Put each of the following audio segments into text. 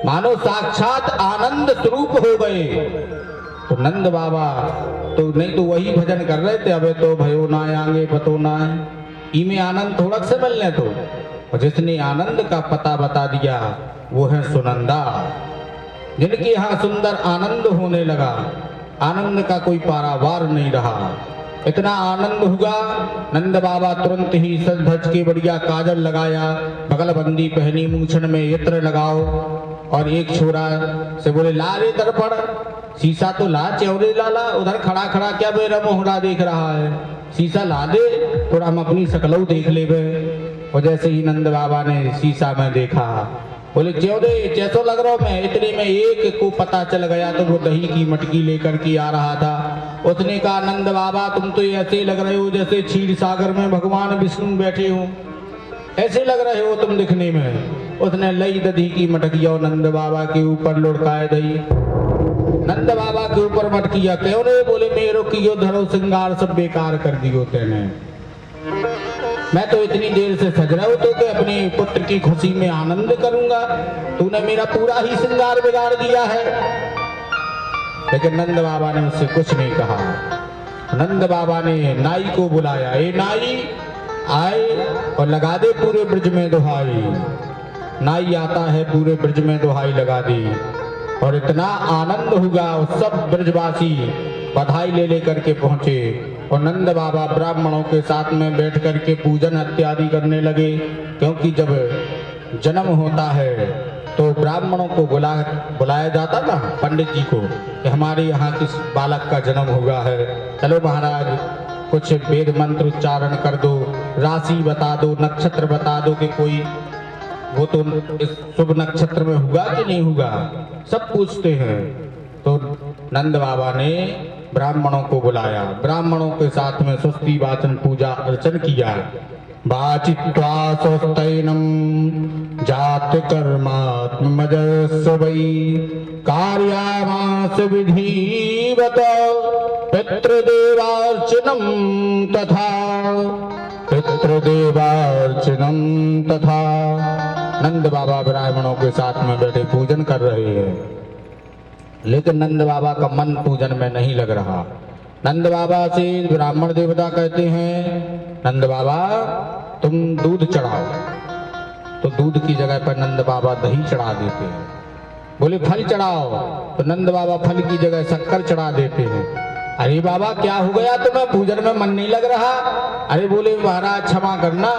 मानो साक्षात आनंद स्वरूप हो गए। तो नंद बाबा तो नहीं तो वही भजन कर रहे थे, अबे तो भयो ना आगे पतो ना है, इमे आनंद थोड़ा से मिलने तो। और जिसने आनंद का पता बता दिया वो है सुनंदा, जिनके यहाँ सुंदर आनंद होने लगा, आनंद का कोई पारावार नहीं रहा। इतना आनंद हुआ, नंद बाबा तुरंत ही सज धज के बढ़िया काजल लगाया, बगलबंदी पहनी, मूछन में इत्र लगाओ, और एक छोरा से बोले ला रे दर्पण, शीशा तो ला चौरे लाला, उधर खड़ा खड़ा क्या बेरा मोहरा देख रहा है, शीशा ला दे थोड़ा हम अपनी शकलऊ देख ले। और जैसे ही नंद बाबा ने शीशा में देखा, बोले च्योदे जैसो लग रहा मैं, इतने में एक को पता चल गया तो वो दही की मटकी लेकर के आ रहा था। उसने कहा नंद बाबा तुम तो ऐसे लग रहे हो जैसे क्षीर सागर में भगवान विष्णु बैठे हो, ऐसे लग रहे हो तुम दिखने में। उसने लई दही की मटकिया और नंद बाबा के ऊपर लुढ़काए दही, नंद बाबा के ऊपर मटकिया क्यों रे, बोले मेरो कियो धरो श्रृंगार सब बेकार कर दियो तेने, मैं तो इतनी देर से सज रहा हूं तो कि अपने पुत्र की खुशी में आनंद करूंगा, तूने मेरा पूरा ही श्रृंगार बिगाड़ दिया है। लेकिन नंद बाबा ने उससे कुछ नहीं कहा। नंद बाबा ने नाई को बुलाया, ए नाई आए और लगा दे पूरे ब्रज में दुहाई। नाई आता है, पूरे ब्रज में दुहाई लगा दी, और इतना आनंद हुआ सब ब्रजवासी बधाई ले लेकर के पहुंचे। और नंद बाबा ब्राह्मणों के साथ में बैठ करके पूजन इत्यादि करने लगे, क्योंकि जब जन्म होता है तो ब्राह्मणों को बुलाया जाता था पंडित जी को कि हमारे यहाँ किस बालक का जन्म हुआ है, चलो महाराज कुछ वेद मंत्र उच्चारण कर दो, राशि बता दो, नक्षत्र बता दो कि कोई वो तो इस शुभ नक्षत्र में हुआ कि नहीं हुआ, सब पूछते हैं। तो नंद बाबा ने ब्राह्मणों को बुलाया, ब्राह्मणों के साथ में स्वस्ति वाचन पूजा अर्चन किया। वाचित्वा स्वस्तैनम जात कर्मात्मजस्व वै कार्यामास विधिवत पितृदेवार्चनम तथा पितृदेवार्चनम तथा। नंद बाबा ब्राह्मणों के साथ में बैठे पूजन कर रहे हैं, लेकिन नंद बाबा का मन पूजन में नहीं लग रहा। नंद बाबा से ब्राह्मण देवता कहते हैं नंद बाबा तुम दूध चढ़ाओ, तो दूध की जगह पर नंद बाबा दही चढ़ा देते हैं। बोले फल चढ़ाओ, तो नंद बाबा फल की जगह शक्कर चढ़ा देते हैं। अरे बाबा क्या हो गया तुम्हें, पूजन में मन नहीं लग रहा? अरे बोले महाराज क्षमा करना,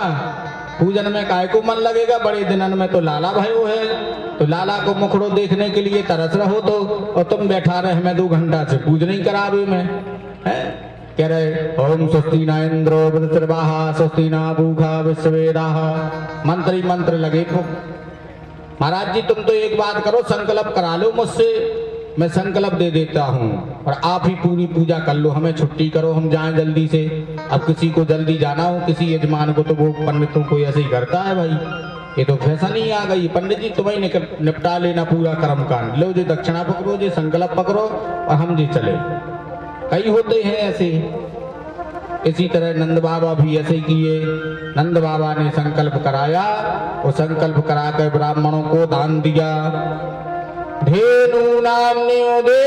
पूजन में काय को मन लगेगा, बड़े दिनन में तो लाला भयो है, तो लाला को मुखड़ो देखने के लिए तरस रहो तो, और तुम बैठा रहे मैं 2 घंटा से पूजन ही करावे मैं है। कह रहे ओम स्वस्ति न इंद्रो वृत्रवाहा स्वस्ति न भूखा विश्ववेदाः, मंत्र ही मंत्र लगे। महाराज जी तुम तो एक बात करो, संकल्प करा लो मुझसे, मैं संकल्प दे देता हूँ और आप ही पूरी पूजा कर लो, हमें छुट्टी करो, हम जाएं जल्दी से। अब किसी को जल्दी जाना हो किसी यजमान को तो वो पंडितों को ऐसे ही करता है भाई, ये तो फैसा नहीं आ गई, पंडित जी तुम्हें निपटा लेना पूरा कर्म कांड, लो जी दक्षिणा पकड़ो जी संकल्प पकड़ो और हम जी चले। कई होते हैं ऐसे। इसी तरह नंद बाबा भी ऐसे किए। नंद बाबा ने संकल्प कराया, वो संकल्प करा कर ब्राह्मणों को दान दिया। धेनु नाम दे